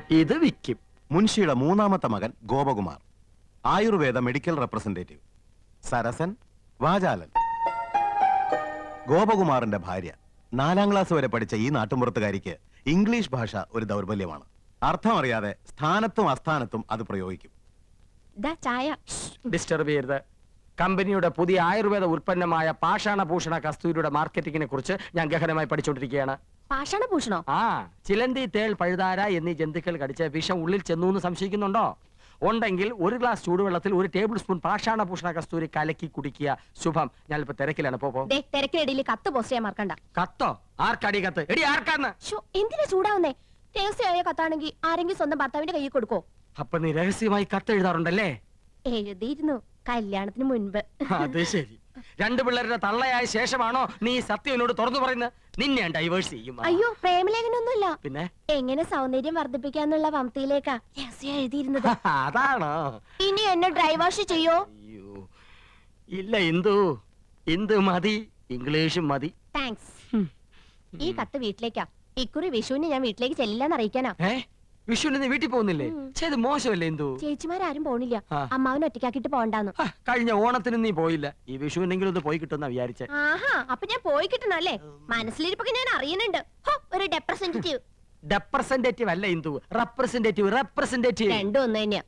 ഇത് വിക്കും. മുൻഷിയുടെ മൂന്നാമത്തെ മകൻ ഗോപകുമാർ, ആയുർവേദ മെഡിക്കൽ റെപ്രസെന്റേറ്റീവ്. സരസൻ, വാചാലൻ. ഗോപകുമാറിന്റെ ഭാര്യ 4ാം ക്ലാസ് വരെ പഠിച്ച ഈ നാട്ടുമ്പുറത്തുകാരിക്ക് ഇംഗ്ലീഷ് ഭാഷ ഒരു ദൗർബല്യമാണ്. അർത്ഥമറിയാതെ സ്ഥാനത്തും അസ്ഥാനത്തും അത് പ്രയോഗിക്കും. ഡിസ്റ്റർബ് ചെയ്യരുത്. കമ്പനിയുടെ പുതിയ ആയുർവേദ ഉൽപ്പന്നമായ പാഷാണഭൂഷണ കസ്തൂരിയുടെ മാർക്കറ്റിംഗിനെ കുറിച്ച് ഞാൻ ഗഹനമായി പഠിച്ചുകൊണ്ടിരിക്കുകയാണ്. പാഷാണഭൂഷണോ? ആ, ചിലന്തി, തേൾ, പഴുതാര എന്നീ ജന്തുക്കൾ കടിച്ച് വിഷം ഉള്ളിൽ ചെന്നു എന്ന് സംശയിക്കുന്നുണ്ടോ? ഉണ്ടെങ്കിൽ 1 ഗ്ലാസ് ചൂടുവെള്ളത്തിൽ 1 ടേബിൾ സ്പൂൺ പാഷാണഭൂഷണ കസ്തൂരി കലക്കി കുടിക്കുക. ശുഭം. ഞാനിപ്പോ തിരക്കിലാണ്. തിരക്കിനിടയിൽ കത്ത് പോസ്റ്റ് ചെയ്യാൻ മറക്കണ്ട. കത്തോ? ആർക്കടി കത്ത്? എടി ആർക്കാന്ന്? എന്തിനാ ചൂടാവുന്നേ? രഹസ്യമായ കത്താണെങ്കിൽ ആരെങ്കിലും സ്വന്തം ഭർത്താവിന്റെ കയ്യിൽ കൊടുക്കോ? അപ്പൊ നീ രഹസ്യമായി കത്ത് എഴുതാറുണ്ടല്ലേ? എഴുതിയിരുന്നു, കല്യാണത്തിന് മുൻപ്. അത് ശരി. 2 പിള്ളേരുടെ തള്ളയായ ശേഷമാണോ നീ സത്യം എന്നോട് തുറന്നു പറയുന്നത്? നിന്നെ ഞാൻ ഡൈവേഴ്സ് ചെയ്യും. അയ്യോ, പ്രേമലേഖനൊന്നുമില്ല. പിന്നെ എങ്ങനെ സൗന്ദര്യം വർദ്ധിപ്പിക്കാന്നുള്ള വംതിയിലേക്കാ രഹസ്യം എഴുതിയിരുന്നത്. അതാണോ? ഇനി എന്നെ ഡ്രൈവേഴ്സ് ചെയ്യോ? അയ്യോ ഇല്ല ഇന്ദു, ഇന്ദു മതി, ഇംഗ്ലീഷും മതി. താങ്ക്സ്. ഈ കത്ത് വീട്ടിലേക്കാ. ഇക്കുറി വിഷുവിന് ഞാൻ വീട്ടിലേക്ക് ചെല്ലില്ലെന്ന് അറിയിക്കാനാ. വിഷുവിന് നീ വീട്ടിൽ പോകുന്നില്ലേ? ചെയ്ത് മോശമല്ലേ ഇന്ദു? ചേച്ചിമാരും പോണില്ല, അമ്മാവൻ ഒറ്റയ്ക്കാക്കിട്ട് പോണ്ടാന്ന്. കഴിഞ്ഞ ഓണത്തിന് നീ പോയില്ല, ഈ വിഷുവിനെങ്കിലും ഒന്ന് പോയി കിട്ടുന്ന വിചാരിച്ചേ. ആഹാ, അപ്പൊ ഞാൻ പോയി കിട്ടണല്ലേ? മനസ്സിലിരിപ്പൊക്കെ ഞാൻ അറിയുന്നുണ്ട്. ഒരു റെപ്രസെന്റേറ്റീവ്. റെപ്രസെന്റേറ്റീവ് അല്ല ഇന്ദു, റെപ്രസെന്റേറ്റീവ്. രണ്ടും ഒന്ന് തന്നെയാ.